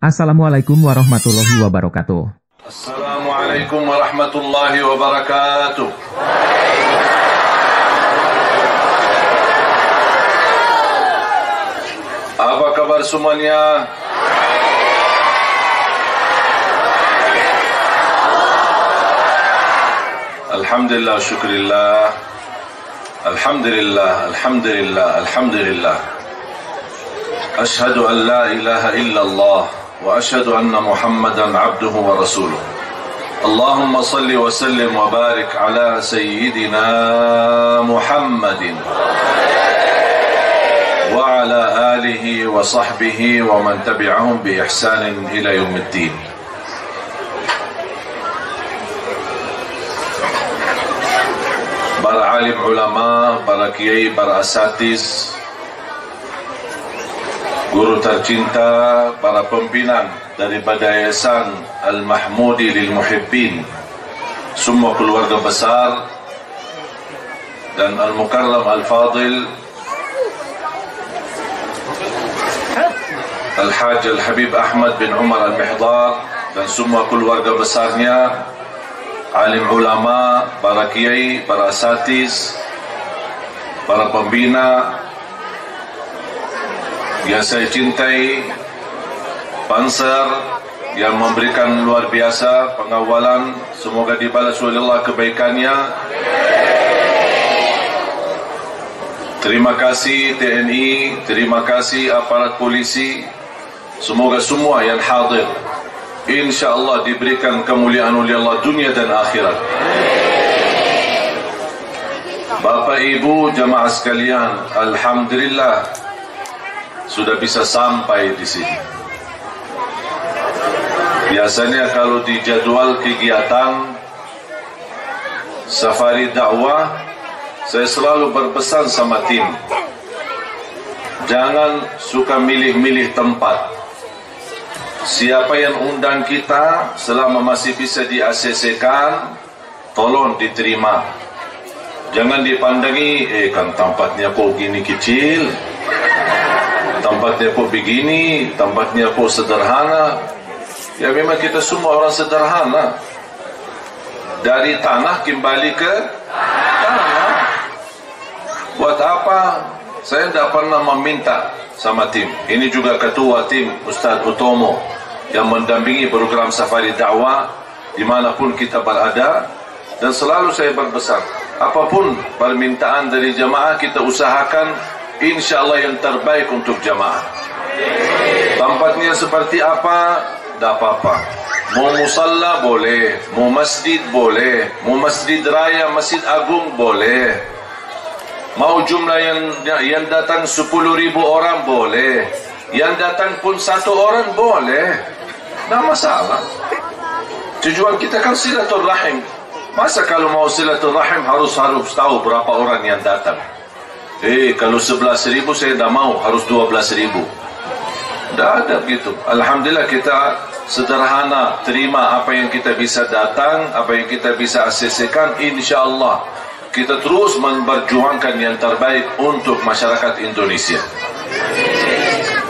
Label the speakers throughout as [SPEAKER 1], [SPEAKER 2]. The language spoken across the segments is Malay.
[SPEAKER 1] Assalamualaikum warahmatullahi wabarakatuh.
[SPEAKER 2] Assalamualaikum warahmatullahi wabarakatuh. Apa kabar semuanya? Alhamdulillah, syukurillah. Alhamdulillah, alhamdulillah, alhamdulillah. Ashhadu an la ilaha illallah wa ashhadu anna Muhammadan abduhu wa rasuluh. Allahumma salli wa sallim wa barik ala sayyidina Muhammadin wa ala alihi wa sahbihi wa man tabi'ahum bi ihsanin ila yaumiddin. Para alim ulama, para kiai, para asatiz, guru tercinta, para pimpinan daripada Yayasan Al-Mahmudi Lil Muhibbin, semua keluarga besar, dan Al-Mukarram Al-Fadil Al-Hajj Al-Habib Ahmad bin Umar Al-Mihdar, dan semua keluarga besarnya, alim ulama, para kiai, para asatiz, para pembina yang saya cintai, Panser yang memberikan luar biasa pengawalan, semoga dibalas oleh Allah kebaikannya. Terima kasih TNI, terima kasih aparat polisi, semoga semua yang hadir InsyaAllah diberikan kemuliaan oleh Allah dunia dan akhirat. Bapak Ibu jamaah sekalian, alhamdulillah sudah bisa sampai di sini. Biasanya kalau di jadwal kegiatan safari dakwah, saya selalu berpesan sama tim, jangan suka milih-milih tempat. Siapa yang undang kita selama masih bisa di-ACC-kan, tolong diterima. Jangan dipandangi, kan tempatnya kok gini kecil, tempatnya kok begini, tempatnya kok sederhana. Ya memang kita semua orang sederhana. Dari tanah kembali ke tanah. Buat apa? Saya tidak pernah meminta sama tim. Ini juga ketua tim Ustaz Utomo yang mendampingi program safari dakwah dimanapun kita berada, dan selalu saya berpesan, apapun permintaan dari jamaah kita usahakan insyaallah yang terbaik untuk jamaah. Tempatnya seperti apa, tidak apa-apa. Mau musalla boleh, mau masjid boleh, mau masjid raya, masjid agung boleh. Mau jumlah yang datang 10.000 orang boleh, yang datang pun 1 orang boleh, tidak masalah. Tujuan kita kan silaturahim. Masa kalau mau silaturahim harus tahu berapa orang yang datang? Kalau 11.000 saya tidak mau, harus 12.000. Tidak ada begitu. Alhamdulillah kita sederhana, terima apa yang kita bisa datang, apa yang kita bisa ACC-kan, insyaallah kita terus memperjuangkan yang terbaik untuk masyarakat Indonesia.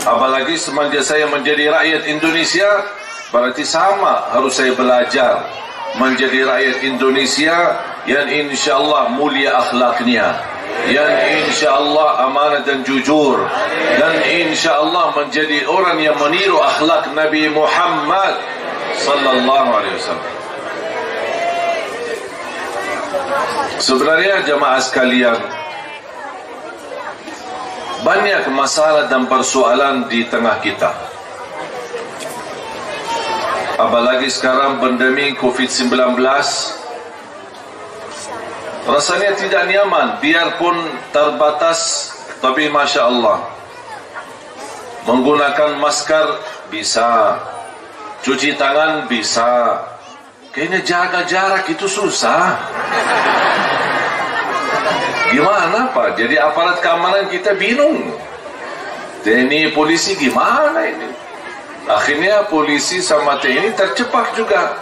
[SPEAKER 2] Apalagi semenjak saya menjadi rakyat Indonesia, berarti sama harus saya belajar menjadi rakyat Indonesia yang insyaallah mulia akhlaknya, yang insyaallah amanah dan jujur, dan insyaallah menjadi orang yang meniru akhlak Nabi Muhammad sallallahu alaihi wasallam. Sebenarnya jamaah sekalian, banyak masalah dan persoalan di tengah kita. Apalagi sekarang pandemi COVID-19, rasanya tidak nyaman, biarpun terbatas, tapi Masya Allah, menggunakan masker bisa, cuci tangan bisa, kayaknya jaga jarak itu susah. Gimana Pak? Jadi aparat keamanan kita bingung. TNI polisi gimana ini? Akhirnya polisi sama TNI tercepat juga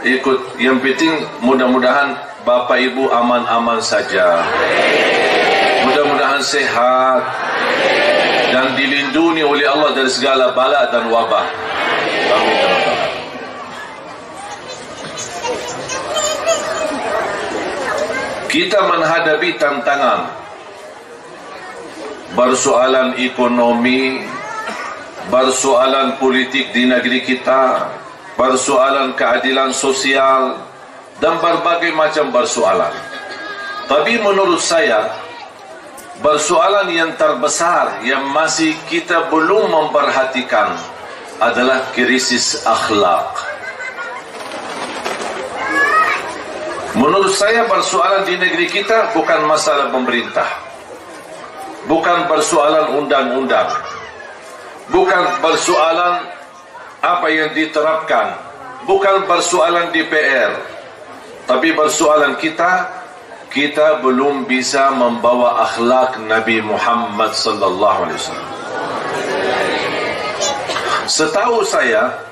[SPEAKER 2] ikut. Yang penting mudah-mudahan Bapak Ibu aman-aman saja. Mudah-mudahan sehat. dan dilindungi oleh Allah dari segala bala dan wabah. Amin. Kita menghadapi tantangan persoalan ekonomi, persoalan politik di negeri kita, persoalan keadilan sosial, dan berbagai macam persoalan. Tapi menurut saya, persoalan yang terbesar yang masih kita belum memperhatikan adalah krisis akhlak. Menurut saya persoalan di negeri kita bukan masalah pemerintah, bukan persoalan undang-undang, bukan persoalan apa yang diterapkan, bukan persoalan DPR, tapi persoalan kita belum bisa membawa akhlak Nabi Muhammad sallallahu alaihi wasallam. Setahu saya,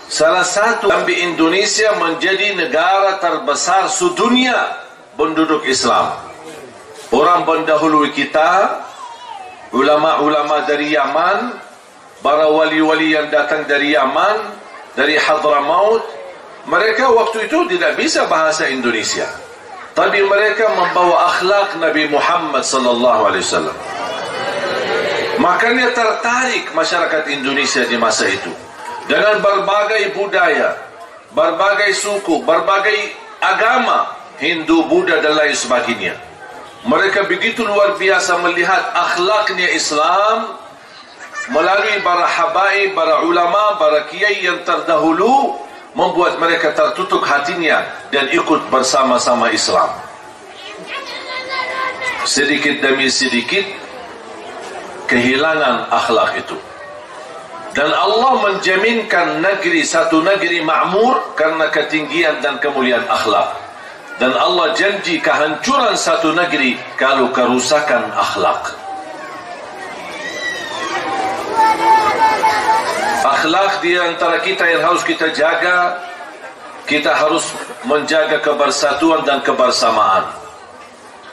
[SPEAKER 2] salah satu di Indonesia menjadi negara terbesar sedunia penduduk Islam. Orang pendahulu kita, ulama-ulama dari Yaman, para wali-wali yang datang dari Yaman, dari Hadramaut, mereka waktu itu tidak bisa bahasa Indonesia, tapi mereka membawa akhlak Nabi Muhammad sallallahu alaihi wasallam. Makanya tertarik masyarakat Indonesia di masa itu dengan berbagai budaya, berbagai suku, berbagai agama, Hindu, Buddha dan lain sebagainya. Mereka begitu luar biasa melihat akhlaknya Islam melalui para habaib, para ulama, para kiai yang terdahulu, membuat mereka tertutup hatinya dan ikut bersama-sama Islam. Sedikit demi sedikit kehilangan akhlak itu. Dan Allah menjaminkan satu negeri makmur karena ketinggian dan kemuliaan akhlak. Dan Allah janji kehancuran satu negeri kalau kerusakan akhlak. Akhlak di antara kita yang harus kita jaga. Kita harus menjaga kebersatuan dan kebersamaan.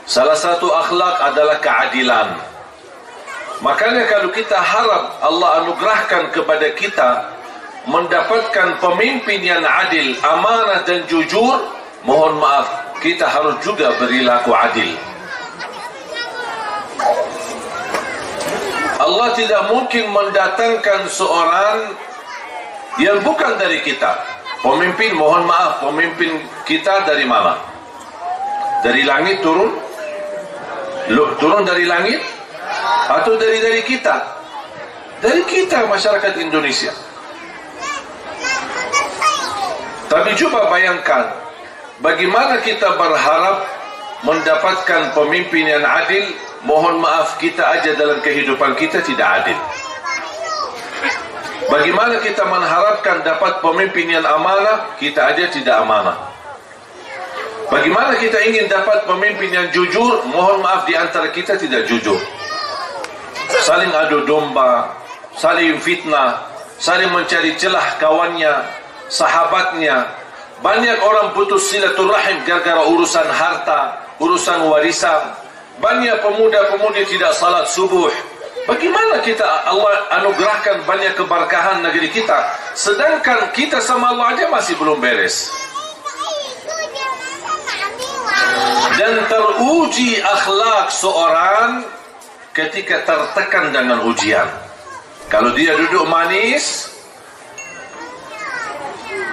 [SPEAKER 2] Salah satu akhlak adalah keadilan. Makanya kalau kita harap Allah anugerahkan kepada kita mendapatkan pemimpin yang adil, amanah dan jujur, mohon maaf, kita harus juga berlaku adil. Allah tidak mungkin mendatangkan seorang yang bukan dari kita. Pemimpin, mohon maaf, pemimpin kita dari mana? Dari langit turun? Turun dari langit? Atau dari kita? Dari kita, masyarakat Indonesia. Tapi coba bayangkan, bagaimana kita berharap mendapatkan pemimpin yang adil. Mohon maaf, kita aja dalam kehidupan kita tidak adil. Bagaimana kita mengharapkan dapat pemimpin yang amanah, kita aja tidak amanah. Bagaimana kita ingin dapat pemimpin yang jujur, mohon maaf, di antara kita tidak jujur. Saling adu domba, saling fitnah, saling mencari celah kawannya, sahabatnya. Banyak orang putus silaturahim gara-gara urusan harta, urusan warisan. Banyak pemuda-pemudi tidak salat subuh. Bagaimana kita Allah anugerahkan banyak keberkahan negeri kita, sedangkan kita sama Allah aja masih belum beres. Dan teruji akhlak seorang ketika tertekan dengan ujian. Kalau dia duduk manis,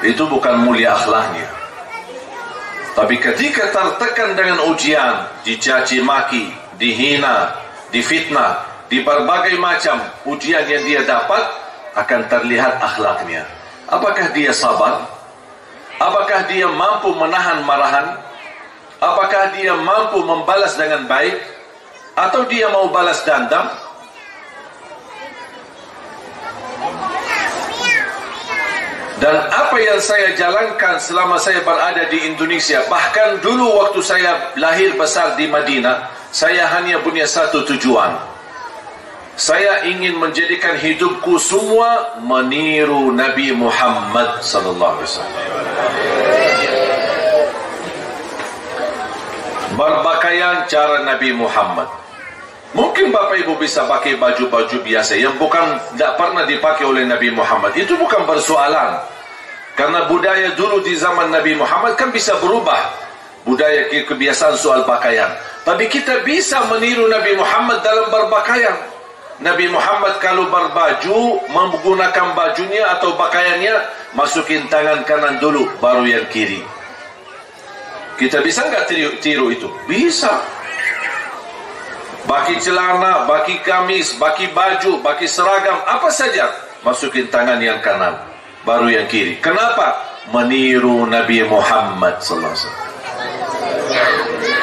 [SPEAKER 2] itu bukan mulia akhlaknya. Tapi ketika tertekan dengan ujian, dicaci maki, dihina, difitnah, di berbagai macam ujian yang dia dapat, akan terlihat akhlaknya. Apakah dia sabar? Apakah dia mampu menahan marahan? Apakah dia mampu membalas dengan baik? Atau dia mau balas dendam? Dan apa yang saya jalankan selama saya berada di Indonesia, bahkan dulu waktu saya lahir besar di Madinah, saya hanya punya satu tujuan. Saya ingin menjadikan hidupku semua meniru Nabi Muhammad sallallahu alaihi wasallam. Berpakaian cara Nabi Muhammad, Mungkin Bapak Ibu bisa pakai baju-baju biasa yang tidak pernah dipakai oleh Nabi Muhammad. Itu bukan persoalan. Karena budaya dulu di zaman Nabi Muhammad kan bisa berubah. Budaya kebiasaan soal pakaian. Tapi kita bisa meniru Nabi Muhammad dalam berpakaian. Nabi Muhammad kalau berbaju, menggunakan bajunya atau pakaiannya, masukin tangan kanan dulu, baru yang kiri. Kita bisa nggak tiru itu? Bisa. Baki celana, baki kamis, baki baju, baki seragam, apa saja, masukin tangan yang kanan, baru yang kiri. Kenapa? Meniru Nabi Muhammad SAW.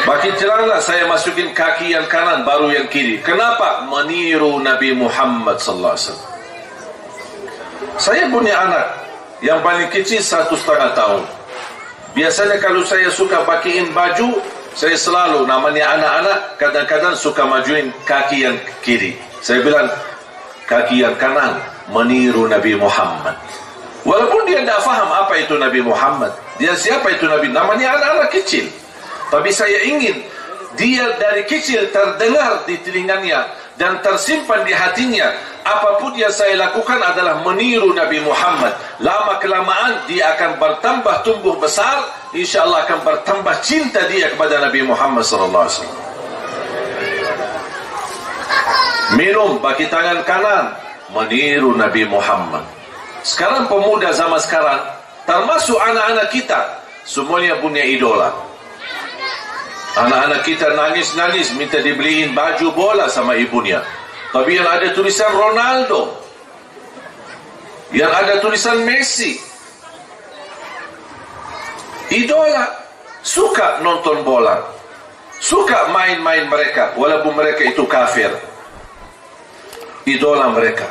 [SPEAKER 2] Baki celana, saya masukin kaki yang kanan, baru yang kiri. Kenapa? Meniru Nabi Muhammad SAW. Saya punya anak yang paling kecil 1,5 tahun. Biasanya kalau saya suka pakein baju, saya selalu, namanya anak-anak, kadang-kadang suka majuin kaki yang kiri. Saya bilang, kaki yang kanan, meniru Nabi Muhammad. Walaupun dia tidak faham apa itu Nabi Muhammad. Dia siapa itu Nabi? Namanya anak-anak kecil. Tapi saya ingin, dia dari kecil terdengar di telinganya, dan tersimpan di hatinya. Apapun yang saya lakukan adalah meniru Nabi Muhammad. Lama-kelamaan dia akan bertambah tumbuh besar. InsyaAllah akan bertambah cinta dia kepada Nabi Muhammad SAW. Minum bagi tangan kanan, meniru Nabi Muhammad. Sekarang pemuda zaman sekarang, termasuk anak-anak kita, semuanya punya idola. Anak-anak kita nangis-nangis minta dibeliin baju bola sama ibunya. Tapi yang ada tulisan Ronaldo, yang ada tulisan Messi. Idola, suka nonton bola, suka main-main mereka, walaupun mereka itu kafir. Idola mereka.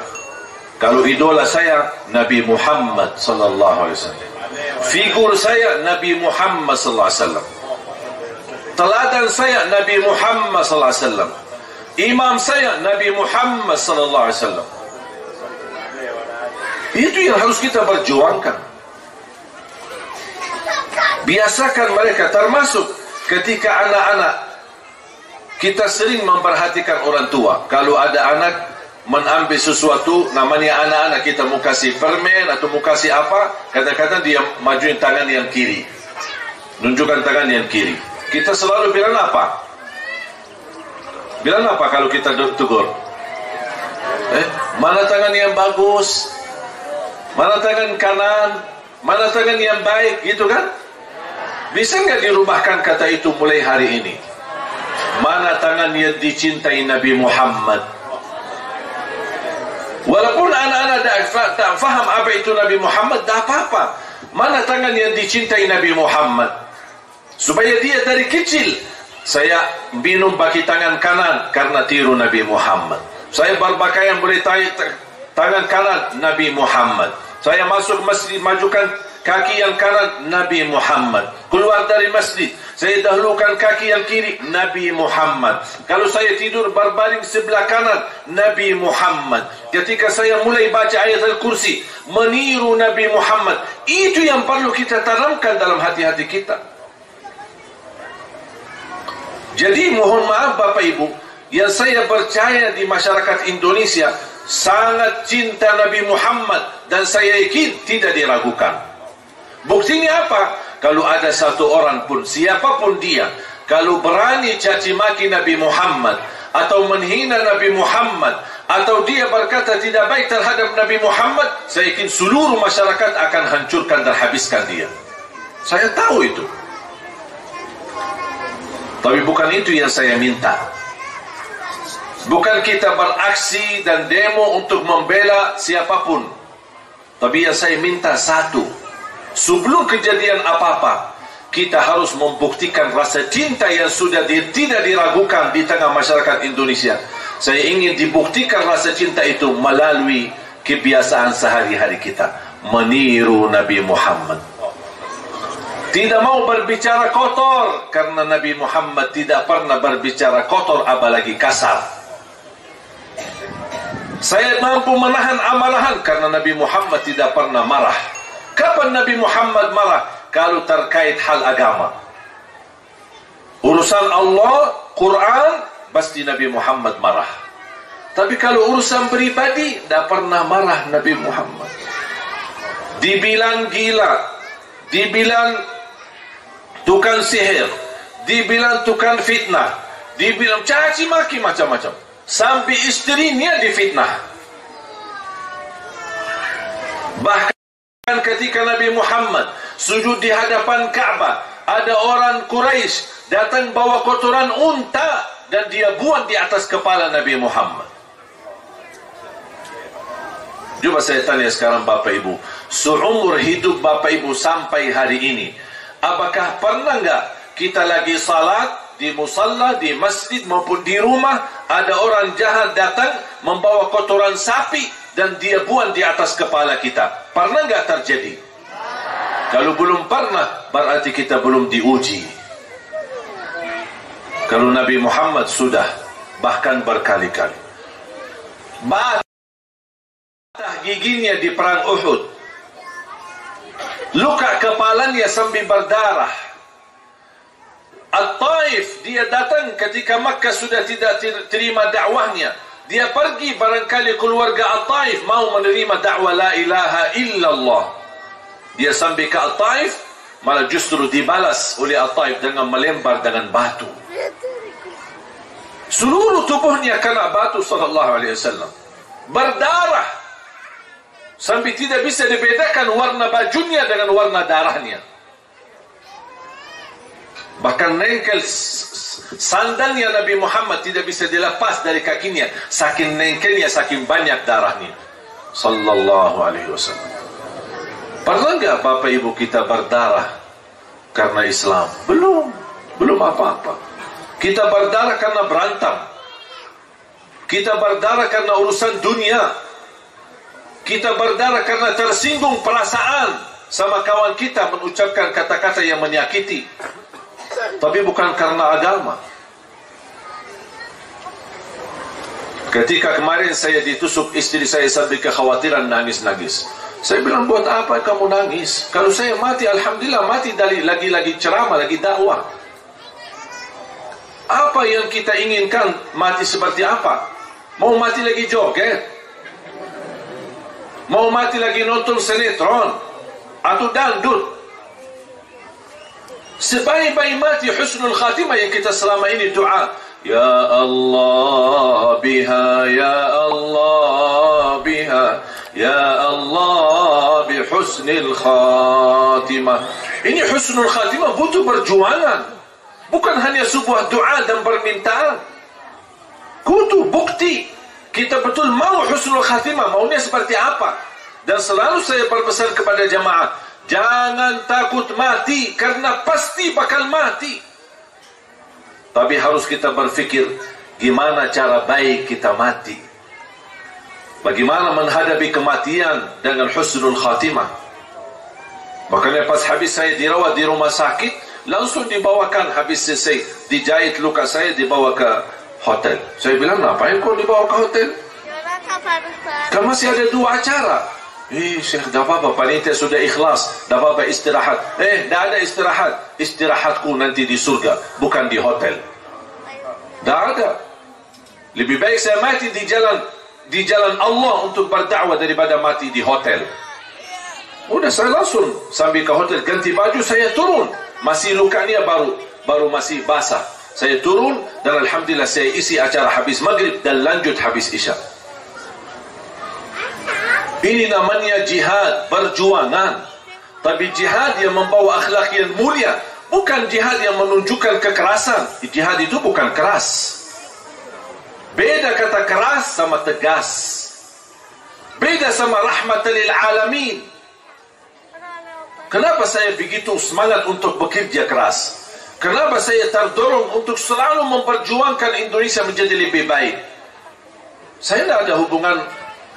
[SPEAKER 2] Kalau idola saya Nabi Muhammad sallallahu alaihi wasallam. Figur saya Nabi Muhammad sallallahu alaihi wasallam. Teladan saya Nabi Muhammad sallallahu alaihi wasallam. Imam saya Nabi Muhammad sallallahu alaihi wasallam. Itu yang harus kita perjuangkan. Biasakan mereka, termasuk ketika anak-anak kita sering memperhatikan orang tua. Kalau ada anak mengambil sesuatu, namanya anak-anak, kita mau kasih permen atau mau kasih apa, kadang-kadang dia majuin tangan yang kiri, nunjukkan tangan yang kiri. Kita selalu bilang apa? Bilang apa kalau kita tegur? Mana tangan yang bagus? Mana tangan kanan? Mana tangan yang baik? Gitu kan? Bisa nggak dirubahkan kata itu mulai hari ini? Mana tangan yang dicintai Nabi Muhammad? Walaupun anak-anak tak faham apa itu Nabi Muhammad, tak apa-apa. Mana tangan yang dicintai Nabi Muhammad? Supaya dia dari kecil, saya minum pakai tangan kanan karena tiru Nabi Muhammad. Saya berpakaian boleh tangan kanan Nabi Muhammad. Saya masuk masjid majukan kaki yang kanan Nabi Muhammad. Keluar dari masjid, saya dahulukan kaki yang kiri Nabi Muhammad. Kalau saya tidur berbaring sebelah kanan Nabi Muhammad. Ketika saya mulai baca ayat Al-Kursi, meniru Nabi Muhammad. Itu yang perlu kita tanamkan dalam hati-hati kita. Jadi mohon maaf Bapak Ibu, yang saya percaya di masyarakat Indonesia sangat cinta Nabi Muhammad, dan saya yakin tidak diragukan. Buktinya apa? Kalau ada satu orang pun, siapapun dia, kalau berani caci maki Nabi Muhammad atau menghina Nabi Muhammad, atau dia berkata tidak baik terhadap Nabi Muhammad, saya yakin seluruh masyarakat akan hancurkan dan habiskan dia. Saya tahu itu. Tapi bukan itu yang saya minta. Bukan kita beraksi dan demo untuk membela siapapun. Tapi yang saya minta satu, sebelum kejadian apa-apa, kita harus membuktikan rasa cinta yang sudah tidak diragukan di tengah masyarakat Indonesia. Saya ingin dibuktikan rasa cinta itu melalui kebiasaan sehari-hari kita, meniru Nabi Muhammad. Tidak mau berbicara kotor, karena Nabi Muhammad tidak pernah berbicara kotor, apalagi kasar. Saya mampu menahan amarahan, karena Nabi Muhammad tidak pernah marah. Kapan Nabi Muhammad marah? Kalau terkait hal agama. Urusan Allah, Quran, pasti Nabi Muhammad marah. Tapi kalau urusan peribadi, tak pernah marah Nabi Muhammad. Dibilang gila, dibilang tukang sihir, dibilang tukang fitnah, dibilang caci maki macam-macam. Sampai isterinya difitnah. Bahkan ketika Nabi Muhammad sujud di hadapan Ka'bah, ada orang Quraisy datang bawa kotoran unta dan dia buang di atas kepala Nabi Muhammad. Coba saya tanya sekarang Bapak Ibu, seumur hidup Bapak Ibu sampai hari ini, apakah pernah enggak kita lagi salat di musalla, di masjid maupun di rumah, ada orang jahat datang membawa kotoran sapi dan dia buang di atas kepala kita? Pernah enggak terjadi? Kalau belum pernah, berarti kita belum diuji. Kalau Nabi Muhammad sudah, bahkan berkali-kali. Giginya di perang Uhud, luka kepalanya sambil berdarah. At-Taif, dia datang ketika Makkah sudah tidak terima dakwahnya. Dia pergi, barangkali keluarga At-Taif mau menerima dakwah la ilaha illallah. Dia sampai ke At-Taif, malah justru dibalas oleh At-Taif dengan melempar dengan batu. Seluruh tubuhnya kena batu sallallahu alaihi wasallam, berdarah sampai tidak bisa dibedakan warna bajunya dengan warna darahnya. Bahkan nengkel sandalnya Nabi Muhammad tidak bisa dilepas dari kakinya, saking nengkelnya, saking banyak darahnya sallallahu alaihi wasallam. Pernah enggak Bapak Ibu kita berdarah karena Islam? Belum apa-apa. Kita berdarah karena berantem, kita berdarah karena urusan dunia, kita berdarah karena tersinggung perasaan sama kawan kita, mengucapkan kata-kata yang menyakiti, tapi bukan karena agama. Ketika kemarin saya ditusuk, istri saya sampai kekhawatiran, nangis-nangis. Saya bilang, buat apa kamu nangis? Kalau saya mati, alhamdulillah mati dari lagi-lagi ceramah, lagi dakwah. Apa yang kita inginkan? Mati seperti apa? Mau mati lagi joget? Mau mati lagi nonton sinetron atau dangdut? Sebaik-baik mati husnul khatimah yang kita selama ini doa, ya Allah biha, ya Allah biha, ya Allah bi husnul khatimah. Ini husnul khatimah butuh perjuangan, bukan hanya sebuah doa dan permintaan. Kudu bukti kita betul mau husnul khatimah, maunya seperti apa. Dan selalu saya berpesan kepada jamaah, jangan takut mati, karena pasti bakal mati. Tapi harus kita berfikir, gimana cara baik kita mati, bagaimana menghadapi kematian dengan husnul khatimah. Makanya pas habis saya dirawat di rumah sakit, langsung dibawakan, habis selesai dijahit luka saya, dibawa ke hotel. Saya bilang, ngapain kau dibawa ke hotel? Kan masih ada 2 acara. Syekh, dah apa-apa, panitia sudah ikhlas, dah apa-apa, istirahat. Dah ada istirahat. Istirahatku nanti di surga, bukan di hotel. Dah ada. Lebih baik saya mati di jalan Allah untuk berdakwah daripada mati di hotel. Udah, saya langsung sambil ke hotel, ganti baju, saya turun. Masih lukanya baru masih basah. Saya turun dan alhamdulillah saya isi acara habis maghrib dan lanjut habis isya. Ini namanya jihad, perjuangan. Tapi jihad yang membawa akhlak yang mulia, bukan jihad yang menunjukkan kekerasan. Jihad itu bukan keras. Beda kata keras sama tegas. Beda sama rahmatan lil alamin. Kenapa saya begitu semangat untuk bekerja keras? Kenapa saya terdorong untuk selalu memperjuangkan Indonesia menjadi lebih baik? Saya tidak ada hubungan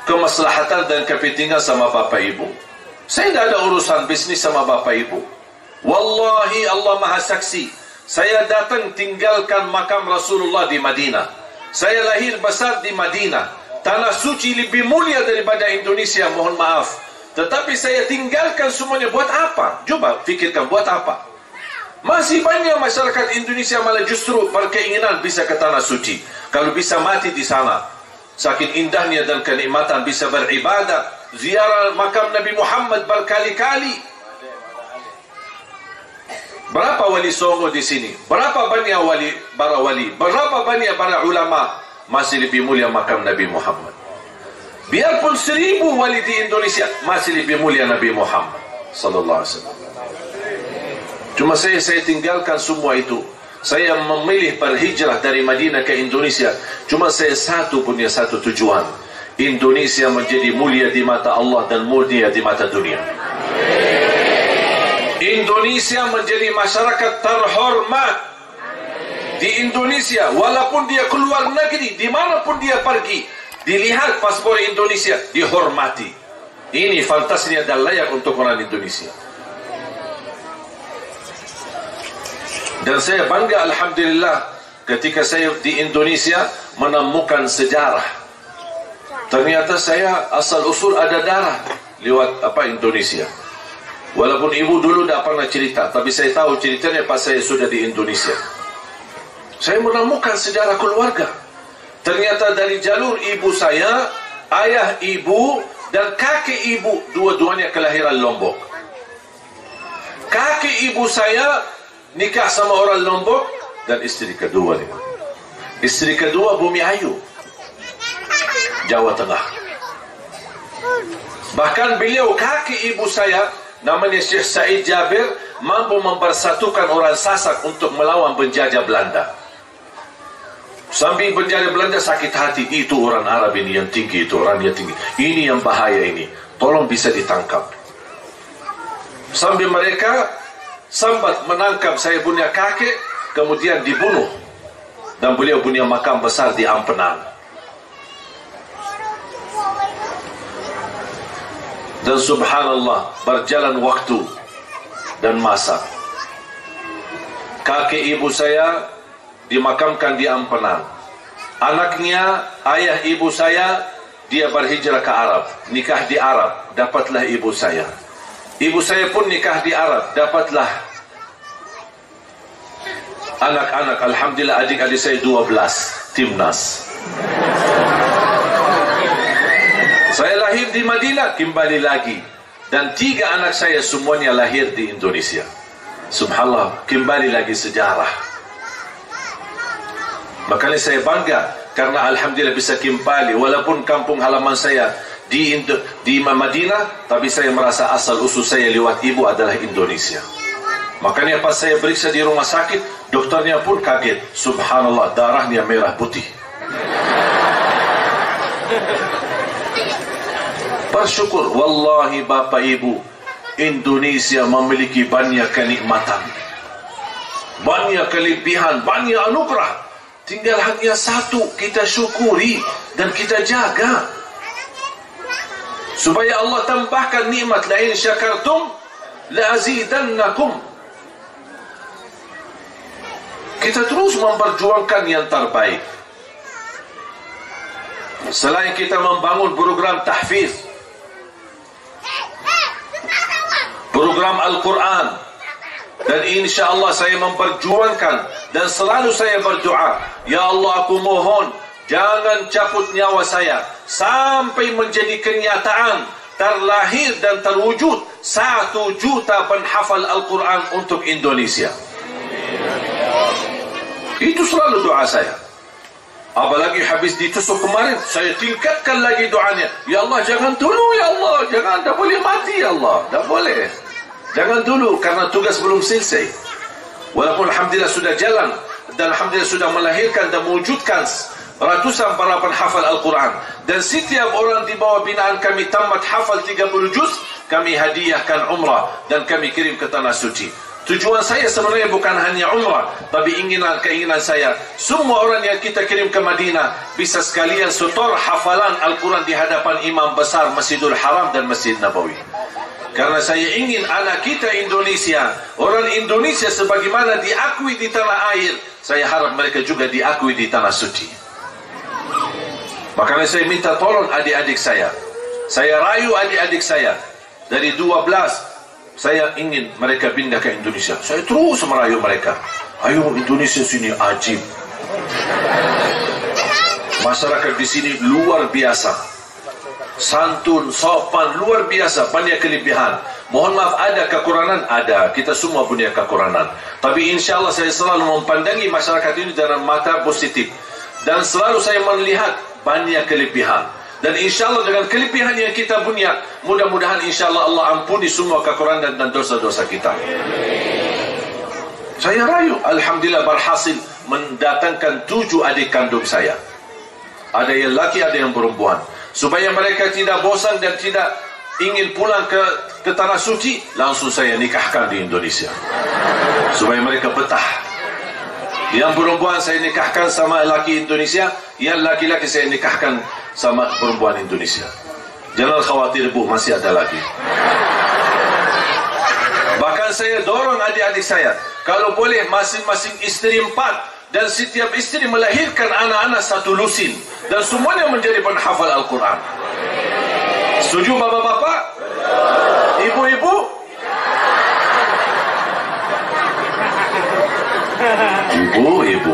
[SPEAKER 2] kemaslahatan dan kepentingan sama Bapak Ibu. Saya tidak ada urusan bisnis sama Bapak Ibu. Wallahi Allah Maha Saksi, saya datang tinggalkan makam Rasulullah di Madinah. Saya lahir besar di Madinah, tanah suci lebih mulia daripada Indonesia, mohon maaf. Tetapi saya tinggalkan semuanya buat apa? Coba fikirkan, buat apa? Masih banyak masyarakat Indonesia malah justru berkeinginan bisa ke tanah suci. Kalau bisa mati di sana, saking indahnya dan kenikmatan bisa beribadah, ziarah makam Nabi Muhammad berkali-kali. Berapa wali songo di sini? Berapa banyak para wali? Berapa banyak para ulama? Masih lebih mulia makam Nabi Muhammad. Biarpun 1000 wali di Indonesia, masih lebih mulia Nabi Muhammad sallallahu alaihi wasallam. Cuma saya tinggalkan semua itu. Saya memilih berhijrah dari Madinah ke Indonesia. Cuma saya punya satu tujuan. Indonesia menjadi mulia di mata Allah dan mulia di mata dunia. Indonesia menjadi masyarakat terhormat. Di Indonesia, walaupun dia keluar negeri, dimanapun dia pergi, dilihat paspor Indonesia, dihormati. Ini fantasnya dan layak untuk orang Indonesia. Dan saya bangga, alhamdulillah, ketika saya di Indonesia menemukan sejarah. Ternyata saya asal usul ada darah lewat Indonesia. Walaupun ibu dulu tidak pernah cerita, tapi saya tahu ceritanya pas saya sudah di Indonesia. Saya menemukan sejarah keluarga. Ternyata dari jalur ibu saya, ayah ibu dan kakek ibu, dua-duanya kelahiran Lombok. Kakek ibu saya nikah sama orang Lombok dan istri kedua dia. Istri kedua Bumi Ayu, Jawa Tengah. Bahkan beliau kakek ibu saya namanya Syekh Said Jabir mampu mempersatukan orang Sasak untuk melawan penjajah Belanda. Sambil penjajah Belanda sakit hati, itu orang Arab ini yang tinggi, itu orang yang tinggi, ini yang bahaya ini, tolong bisa ditangkap. Sambil mereka sambat menangkap saya punya kakek, kemudian dibunuh, dan beliau punya makam besar di Ampenan. Dan subhanallah, berjalan waktu dan masa, kakek ibu saya dimakamkan di Ampenan. Anaknya, ayah ibu saya, dia berhijrah ke Arab, nikah di Arab, dapatlah ibu saya. Ibu saya pun nikah di Arab, dapatlah anak-anak. Alhamdulillah, adik-adik saya 12, timnas. Saya lahir di Madinah, kembali lagi, dan 3 anak saya semuanya lahir di Indonesia. Subhanallah, kembali lagi sejarah. Makanya saya bangga karena alhamdulillah bisa kembali, walaupun kampung halaman saya di Madinah, tapi saya merasa asal usul saya lewat ibu adalah Indonesia. Makanya pas saya periksa di rumah sakit, dokternya pun kaget. Subhanallah, darahnya merah putih. Bersyukur, wallahi Bapak Ibu, Indonesia memiliki banyak kenikmatan, banyak kelebihan, banyak anugerah. Tinggal hanya satu, kita syukuri dan kita jaga, supaya Allah tambahkan nikmat. La in syakartum la azidannakum. Kita terus memperjuangkan yang terbaik. Selain kita membangun program tahfiz, program Al-Quran, dan insya Allah saya memperjuangkan dan selalu saya berdoa, ya Allah, aku mohon jangan cabut nyawa saya sampai menjadi kenyataan terlahir dan terwujud 1 juta penghafal Al-Quran untuk Indonesia. Itu selalu doa saya. Apalagi habis ditusuk kemarin, saya tingkatkan lagi doanya. Ya Allah, jangan dulu, ya Allah, jangan, tak boleh mati, ya Allah, tak boleh. Jangan dulu, karena tugas belum selesai. Walaupun alhamdulillah sudah jalan, dan alhamdulillah sudah melahirkan dan mewujudkan ratusan para penghafal Al-Quran. Dan setiap orang di bawah binaan kami tamat hafal 30 juz, kami hadiahkan umrah dan kami kirim ke tanah suci. Tujuan saya sebenarnya bukan hanya umrah, tapi keinginan saya, semua orang yang kita kirim ke Madinah bisa sekalian setor hafalan Al-Quran di hadapan imam besar Masjidul Haram dan Masjid Nabawi. Karena saya ingin anak kita Indonesia, orang Indonesia sebagaimana diakui di tanah air, saya harap mereka juga diakui di tanah suci. Makanya saya minta tolong adik-adik saya rayu adik-adik saya dari 12 saya ingin mereka pindah ke Indonesia. Saya terus merayu mereka. Ayo Indonesia sini ajib. Masyarakat di sini luar biasa. Santun, sopan, luar biasa. Banyak kelebihan. Mohon maaf, ada kekurangan? Ada. Kita semua punya kekurangan. Tapi insya Allah saya selalu mempandangi masyarakat ini dengan mata positif. Dan selalu saya melihat banyak kelebihan. Dan insya Allah dengan kelebihan yang kita punya, mudah-mudahan insya Allah Allah ampuni semua kekurangan dan dosa-dosa kita. Saya rayu, alhamdulillah berhasil mendatangkan 7 adik kandung saya. Ada yang laki, ada yang perempuan. Supaya mereka tidak bosan dan tidak ingin pulang ke tanah suci, langsung saya nikahkan di Indonesia. Supaya mereka betah. Yang perempuan saya nikahkan sama laki Indonesia, yang laki-laki saya nikahkan sama perempuan Indonesia. Jangan khawatir Bu, masih ada lagi. Bahkan saya dorong adik-adik saya, kalau boleh masing-masing istri 4, dan setiap istri melahirkan anak-anak 1 lusin, dan semuanya menjadi penghafal Al-Quran. Setuju bapak-bapak? Ibu-ibu? Ibu-ibu.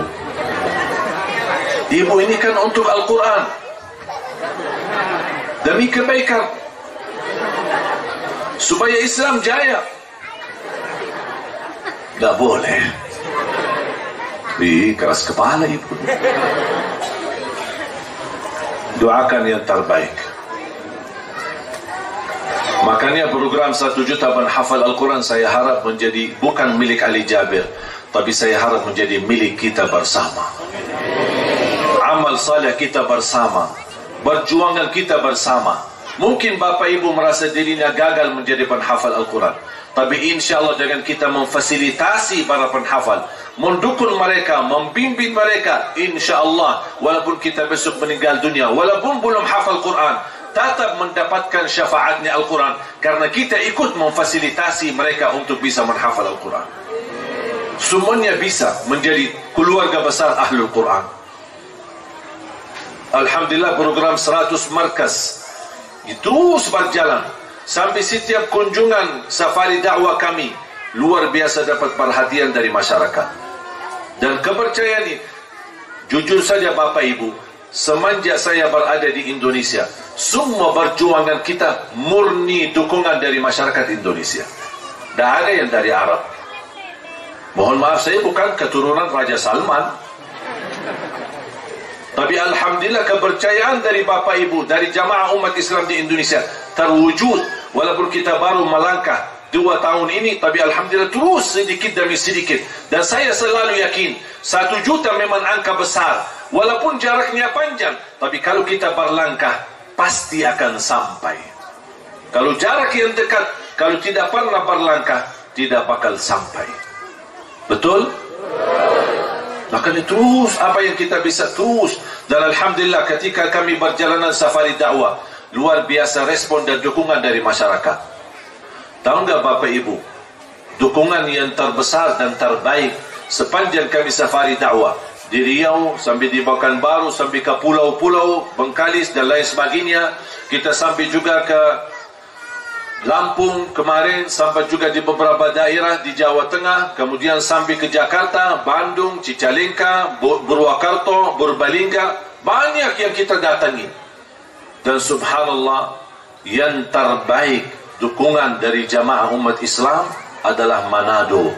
[SPEAKER 2] Ibu ini kan untuk Al-Quran. Demi kebaikan. Supaya Islam jaya. Tak boleh. Keras kepala ibu. Doakan yang terbaik. Makanya program 1 juta penghafal Al-Quran saya harap menjadi bukan milik Ali Jabir, tapi saya harap menjadi milik kita bersama. Amal saleh kita bersama, perjuangan kita bersama. Mungkin Bapak Ibu merasa dirinya gagal menjadi penghafal Al-Quran, tapi insya Allah dengan kita memfasilitasi para penghafal, mendukung mereka, membimbing mereka, insya Allah walaupun kita besok meninggal dunia, walaupun belum hafal Quran, tetap mendapatkan syafaatnya Al-Quran, karena kita ikut memfasilitasi mereka untuk bisa menghafal Al-Quran. Semuanya bisa menjadi keluarga besar Ahlul Quran. Alhamdulillah program 100 markas itu berjalan. Sampai setiap kunjungan safari dakwah kami luar biasa dapat perhatian dari masyarakat. Dan kepercayaan ini, jujur saja Bapak Ibu, semenjak saya berada di Indonesia, semua perjuangan kita murni dukungan dari masyarakat Indonesia. Tak ada yang dari Arab. Mohon maaf, saya bukan keturunan Raja Salman. Tapi alhamdulillah kepercayaan dari Bapak Ibu, dari jamaah umat Islam di Indonesia terwujud. Walaupun kita baru melangkah 2 tahun ini, tapi alhamdulillah terus sedikit demi sedikit. Dan saya selalu yakin 1 juta memang angka besar. Walaupun jaraknya panjang, tapi kalau kita berlangkah pasti akan sampai. Kalau jarak yang dekat, kalau tidak pernah berlangkah, tidak bakal sampai. Betul? Makanya terus apa yang kita bisa terus. Dan alhamdulillah ketika kami berjalanan safari dakwah, luar biasa respon dan dukungan dari masyarakat. Tahu nggak Bapak Ibu, dukungan yang terbesar dan terbaik sepanjang kami safari dakwah di Riau sampai di Pekanbaru, sampai ke pulau-pulau Bengkalis dan lain sebagainya. Kita sampai juga ke Lampung kemarin, sampai juga di beberapa daerah di Jawa Tengah, kemudian sampai ke Jakarta, Bandung, Cicalengka, Purwakarta, Purbalingga, banyak yang kita datangi. Dan subhanallah, yang terbaik dukungan dari jamaah umat Islam adalah Manado.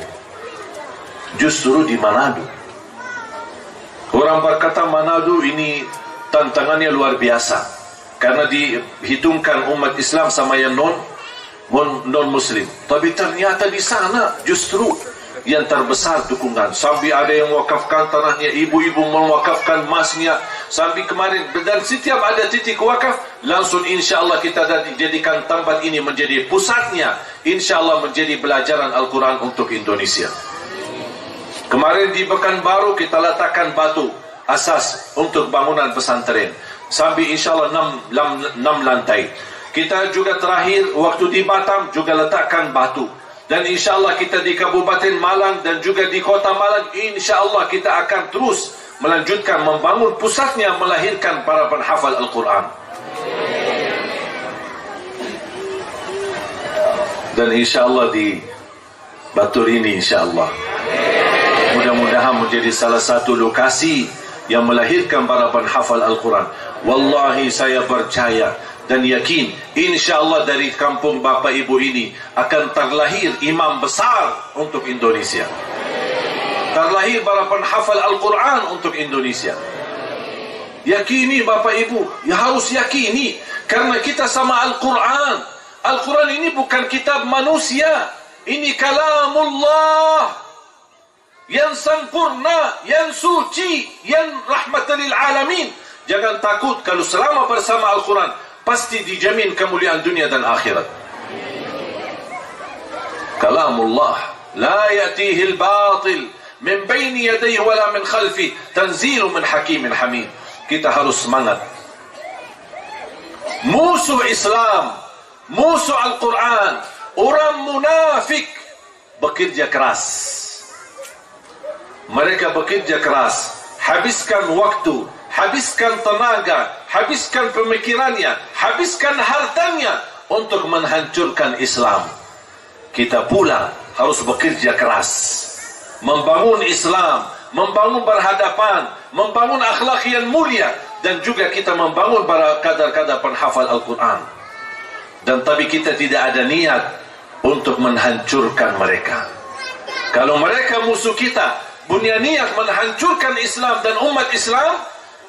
[SPEAKER 2] Justru di Manado. Orang berkata Manado ini tantangannya luar biasa, karena dihitungkan umat Islam sama yang non-muslim. Tapi ternyata di sana justru yang terbesar dukungan. Sampai ada yang wakafkan tanahnya, ibu-ibu mewakafkan emasnya. Sampai kemarin, dan setiap ada titik wakaf, langsung insya Allah kita jadikan tempat ini menjadi pusatnya. Insya Allah menjadi pelajaran Al-Quran untuk Indonesia. Kemarin di Pekanbaru kita letakkan batu asas untuk bangunan pesantren. Sampai insya Allah 6 lantai. Kita juga terakhir waktu di Batam juga letakkan batu. Dan insya Allah kita di Kabupaten Malang dan juga di Kota Malang, insya Allah kita akan terus melanjutkan membangun pusatnya melahirkan para penghafal Al-Quran. Dan insyaAllah di Batur ini insyaAllah mudah-mudahan menjadi salah satu lokasi yang melahirkan para penghafal Al-Quran. Wallahi saya percaya dan yakin insyaAllah dari kampung bapa ibu ini akan terlahir imam besar untuk Indonesia, terlahir para penghafal Al-Quran untuk Indonesia. Yakini bapa ibu, ya harus yakini, karena kita sama Al-Quran. Al-Quran ini bukan kitab manusia, ini kalamullah yang sempurna, yang suci, yang rahmatan lil alamin. Jangan takut, kalau selama bersama Al-Quran pasti dijamin kemuliaan dunia dan akhirat. Kalamullah la ya'tihi al-batil min baini yadayhi wala min khalfi tanzilu min hakimin hamid. Kita harus semangat. Musuh Islam, musuh Al-Quran, orang munafik bekerja keras. Mereka bekerja keras, habiskan waktu, habiskan tenaga, habiskan pemikirannya, habiskan hartanya untuk menghancurkan Islam. Kita pula harus bekerja keras, membangun Islam, membangun berhadapan, membangun akhlak yang mulia, dan juga kita membangun para kadar-kadar penghafal Al-Quran. Dan tapi kita tidak ada niat untuk menghancurkan mereka. Kalau mereka musuh kita, punya niat menghancurkan Islam dan umat Islam,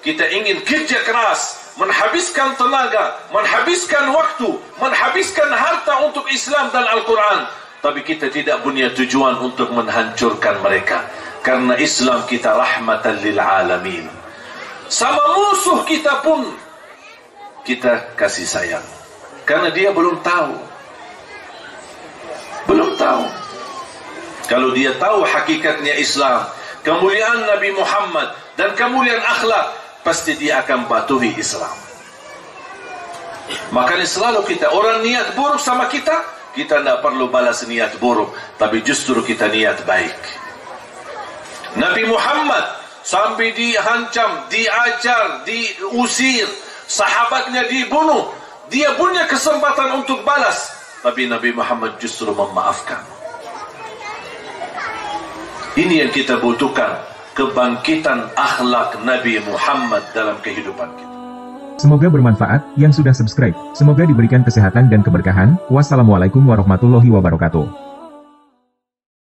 [SPEAKER 2] kita ingin kerja keras, menghabiskan tenaga, menghabiskan waktu, menghabiskan harta untuk Islam dan Al-Quran, tapi kita tidak punya tujuan untuk menghancurkan mereka, karena Islam kita rahmatan lil alamin. Sama musuh kita pun kita kasih sayang, karena dia belum tahu. Kalau dia tahu hakikatnya Islam, kemuliaan Nabi Muhammad dan kemuliaan akhlak, pasti dia akan patuhi Islam. Makanya selalu kita, orang niat buruk sama kita, kita tidak perlu balas niat buruk, tapi justru kita niat baik. Nabi Muhammad sampai dihancam, diajar, diusir, sahabatnya dibunuh, dia punya kesempatan untuk balas, tapi Nabi Muhammad justru memaafkan. Ini yang kita butuhkan, kebangkitan akhlak Nabi Muhammad dalam kehidupan kita.
[SPEAKER 1] Semoga bermanfaat. Yang sudah subscribe, semoga diberikan kesehatan dan keberkahan. Wassalamualaikum warahmatullahi wabarakatuh.